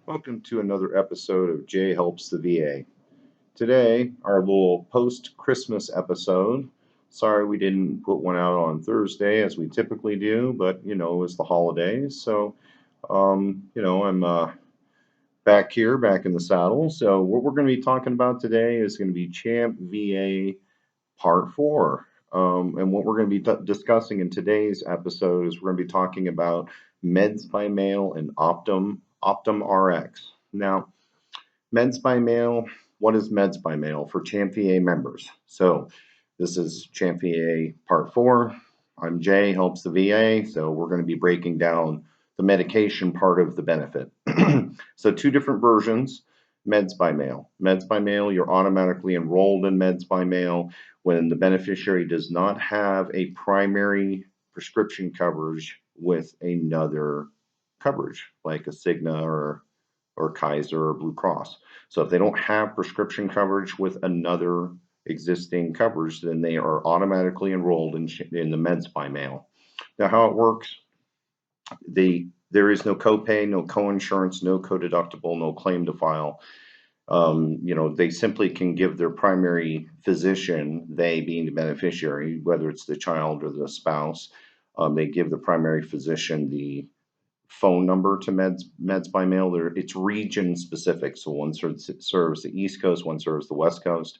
Welcome to another episode of Jay Helps the VA. Today, our little post-Christmas episode. Sorry we didn't put one out on Thursday as we typically do, but it's the holidays. I'm back here, back in the saddle. So, what we're going to be talking about today is going to be Champ VA Part 4. And what we're going to be discussing in today's episode is we're going to be talking about meds by mail and OptumRx. Now, meds by mail. What is meds by mail for Champ VA members? So, this is Champ VA Part 4. I'm Jay, helps the VA. So, we're going to be breaking down the medication part of the benefit. So, two different versions. Meds by mail. Meds by mail, you're automatically enrolled in meds by mail when the beneficiary does not have a primary prescription coverage with another coverage, like a Cigna or Kaiser or Blue Cross. So if they don't have prescription coverage with another existing coverage, then they are automatically enrolled in the meds by mail. Now, how it works, there is no copay, no coinsurance, no co-deductible, no claim to file. They simply can give their primary physician, they being the beneficiary, whether it's the child or the spouse, they give the primary physician the phone number to meds by mail. It's region specific. So one serves the East Coast, one serves the West Coast.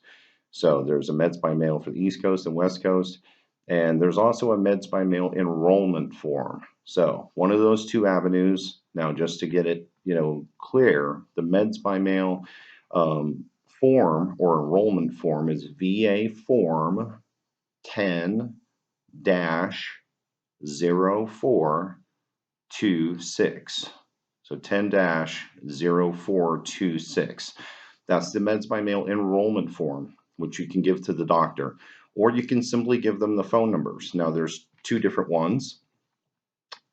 So there's a meds by mail for the East Coast and West Coast. And there's also a meds by mail enrollment form. So one of those two avenues. Now, just to get it, clear, the meds by mail form or enrollment form is VA form 10-0426. So 10-0426. That's the meds by mail enrollment form, which you can give to the doctor, or you can simply give them the phone numbers. Now, there's two different ones.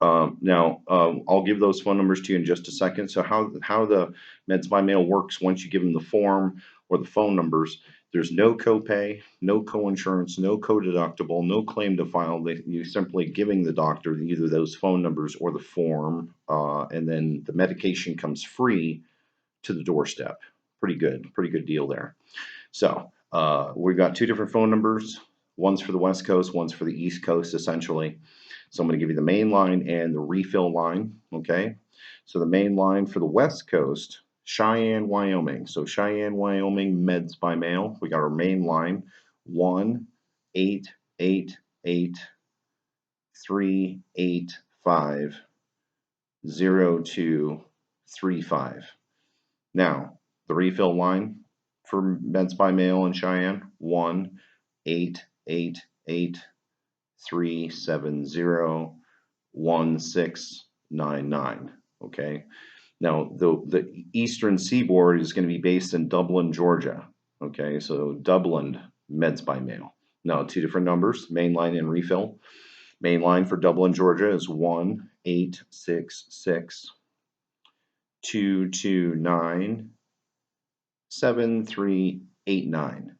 I'll give those phone numbers to you in just a second. So how the meds by mail works, once you give them the form or the phone numbers, there's no copay, no coinsurance, no co-deductible, no claim to file. You're simply giving the doctor either those phone numbers or the form, and then the medication comes free to the doorstep. Pretty good deal there. So we've got two different phone numbers. One's for the West Coast, one's for the East Coast, essentially. So I'm going to give you the main line and the refill line, okay? So the main line for the West Coast, Cheyenne, Wyoming. So Cheyenne, Wyoming, meds by mail. We got our main line, 1-888-385-0235. Now, the refill line for meds by mail in Cheyenne, 1-888-370-1699. Okay. Now, the eastern seaboard is going to be based in Dublin, Georgia. Okay. So Dublin meds by mail. Now, two different numbers, mainline and refill. Mainline for Dublin, Georgia is 1-866-229-7389.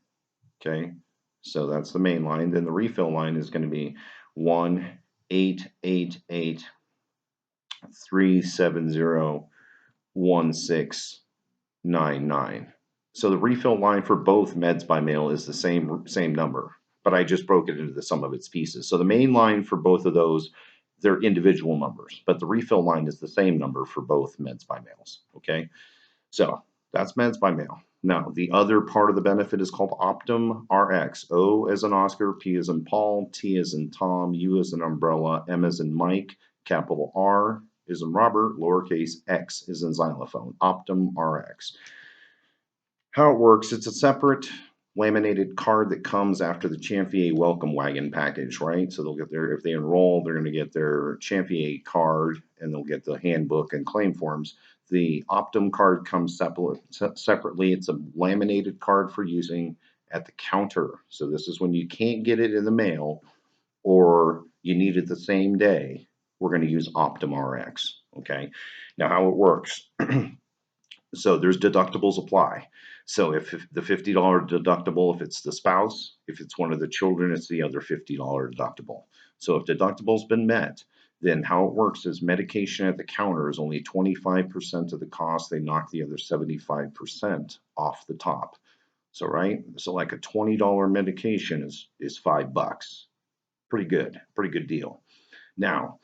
Okay, so that's the main line. Then the refill line is going to be 1-888-370-1699. So the refill line for both meds by mail is the same number, but I just broke it into the sum of its pieces. So the main line for both of those, they're individual numbers, but the refill line is the same number for both meds by mails. Okay, so that's meds by mail. Now, the other part of the benefit is called OptumRx. O as in Oscar, P as in Paul, T as in Tom, U as in umbrella, M as in Mike, capital R is in Robert, lowercase x is in xylophone. OptumRx. How it works, it's a separate laminated card that comes after the Champ VA welcome wagon package, right? So they'll get if they enroll, they're going to get their Champ VA card and they'll get the handbook and claim forms. The Optum card comes separately. It's a laminated card for using at the counter. So this is when you can't get it in the mail or you need it the same day. We're going to use OptumRx. Okay. Now, how it works. So there's deductibles apply. So if the $50 deductible, if it's the spouse, if it's one of the children, it's the other $50 deductible. So if deductible's been met, then how it works is medication at the counter is only 25% of the cost. They knock the other 75% off the top. So, right? So like a $20 medication is $5. Pretty good deal. Now,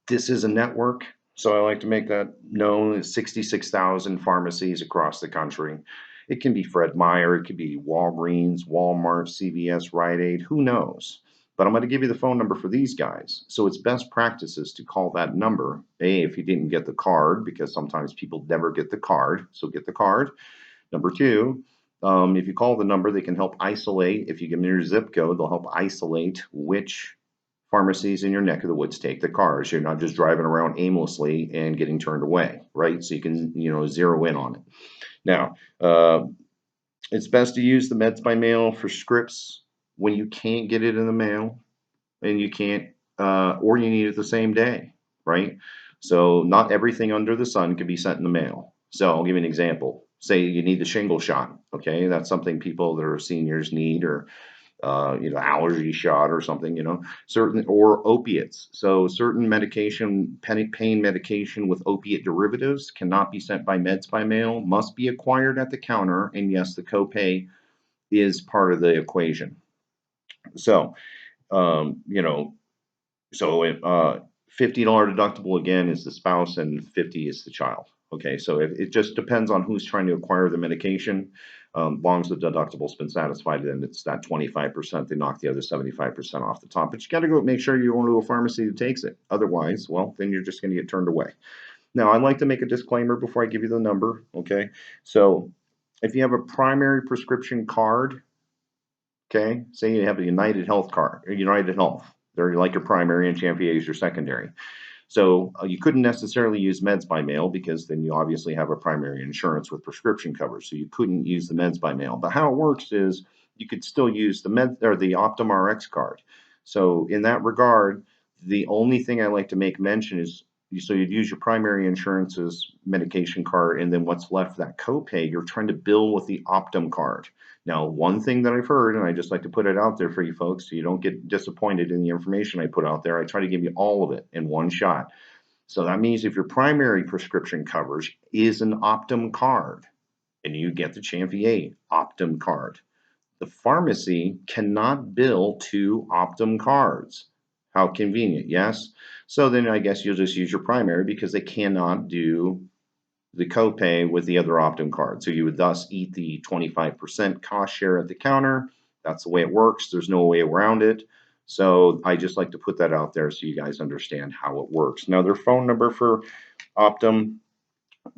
this is a network, so I like to make that known. 66,000 pharmacies across the country. It can be Fred Meyer, it could be Walgreens, Walmart, CVS, Rite Aid, who knows? But I'm going to give you the phone number for these guys. So it's best practices to call that number. A, if you didn't get the card, because sometimes people never get the card, so get the card. Number two, if you call the number, they can help isolate. If you give them your zip code, they'll help isolate which pharmacies in your neck of the woods take the cars. You're not just driving around aimlessly and getting turned away, right? So you can, zero in on it. Now, it's best to use the meds by mail for scripts when you can't get it in the mail and you can't, or you need it the same day, right? So not everything under the sun can be sent in the mail. So I'll give you an example. Say you need the shingle shot, okay? That's something people that are seniors need, or allergy shot or something, certain, or opiates. So certain medication, pain medication with opiate derivatives cannot be sent by meds by mail, must be acquired at the counter. And yes, the copay is part of the equation. So, um, you know, so $50 deductible again is the spouse and 50 is the child. Okay, so it just depends on who's trying to acquire the medication. Long as the deductible's been satisfied, then it's that 25%. They knock the other 75% off the top. But you got to go make sure you go to a pharmacy that takes it. Otherwise, well, then you're just going to get turned away. Now, I'd like to make a disclaimer before I give you the number. Okay, so if you have a primary prescription card, okay, say you have a United Health card or United Health, they're like your primary and CHAMPVA is your secondary. So you couldn't necessarily use meds by mail because then you obviously have a primary insurance with prescription coverage. So you couldn't use the meds by mail. But how it works is you could still use the med or the OptumRx card. So in that regard, the only thing I like to make mention is so you'd use your primary insurance's medication card, and then what's left, that copay, you're trying to bill with the Optum card. Now, one thing that I've heard, and I just like to put it out there for you folks so you don't get disappointed in the information I put out there, I try to give you all of it in one shot. So that means if your primary prescription coverage is an Optum card and you get the CHAMPVA Optum card, the pharmacy cannot bill two Optum cards. How convenient, yes? So then I guess you'll just use your primary because they cannot do the copay with the other Optum card. So you would thus eat the 25% cost share at the counter. That's the way it works. There's no way around it. So I just like to put that out there so you guys understand how it works. Now their phone number for Optum,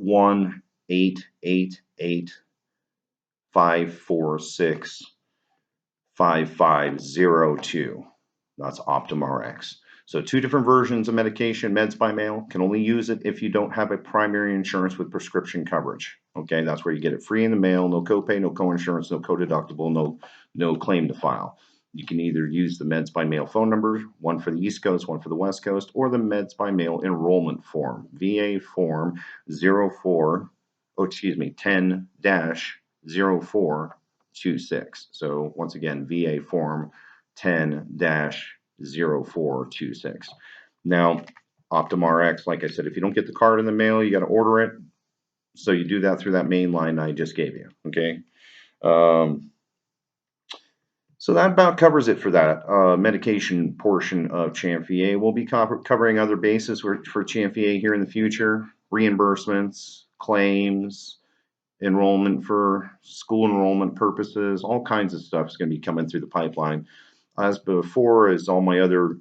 1-888-546-5502. That's OptumRx. So two different versions of medication, meds by mail. Can only use it if you don't have a primary insurance with prescription coverage. Okay, that's where you get it free in the mail, no copay, no co-insurance, no co-deductible, no claim to file. You can either use the meds by mail phone number, one for the East Coast, one for the West Coast, or the meds by mail enrollment form, VA form 10-0426. So once again, VA form 10-0426. Now, OptumRx, like I said, if you don't get the card in the mail, you got to order it. So you do that through that main line I just gave you, okay? So that about covers it for that medication portion of CHAMPVA. We'll be covering other bases for CHAMPVA here in the future, reimbursements, claims, enrollment for school enrollment purposes, all kinds of stuff is going to be coming through the pipeline. As before, as all my other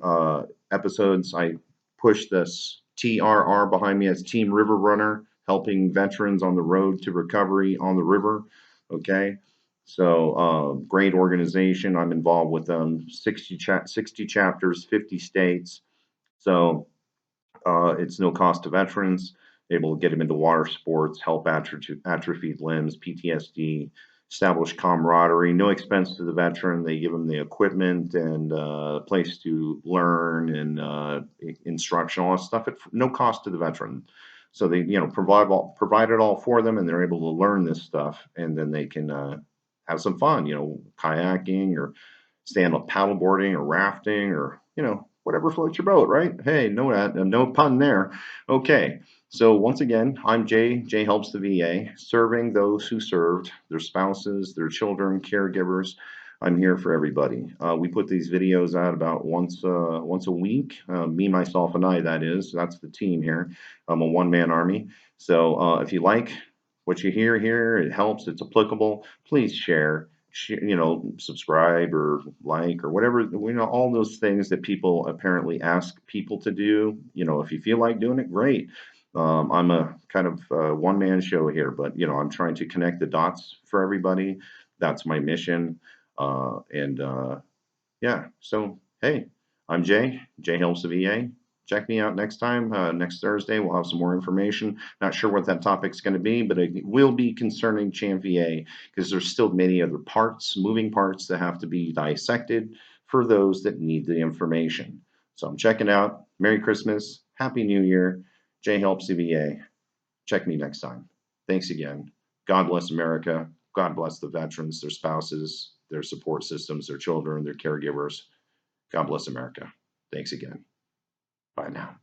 episodes, I push this TRR behind me as Team River Runner, helping veterans on the road to recovery on the river. Okay, so great organization. I'm involved with them. 60 chapters, 50 states. So it's no cost to veterans. Able to get them into water sports, help atrophied limbs, PTSD, establish camaraderie, no expense to the veteran. They give them the equipment and a place to learn and instruction, all that stuff at no cost to the veteran. So they, provide it all for them, and they're able to learn this stuff, and then they can have some fun, kayaking or stand up paddleboarding or rafting or whatever floats your boat, right? Hey, no pun there. Okay. So once again, I'm Jay. Jay helps the VA, serving those who served, their spouses, their children, caregivers. I'm here for everybody. We put these videos out about once a week. Me, myself, and I. That is, that's the team here. I'm a one-man army. So if you like what you hear here, it helps. It's applicable. Please share. Subscribe or like or whatever. All those things that people apparently ask people to do. If you feel like doing it, great. I'm a kind of one-man show here, but I'm trying to connect the dots for everybody. That's my mission. And Yeah, so hey, I'm Jay. Jay helps the VA. Check me out next time. Next Thursday, we'll have some more information. Not sure what that topic's going to be, but it will be concerning CHAMPVA because there's still many other parts, moving parts that have to be dissected for those that need the information. So I'm checking out. Merry Christmas. Happy New Year. Jay helps the VA. Check me next time. Thanks again. God bless America. God bless the veterans, their spouses, their support systems, their children, their caregivers. God bless America. Thanks again. Bye now.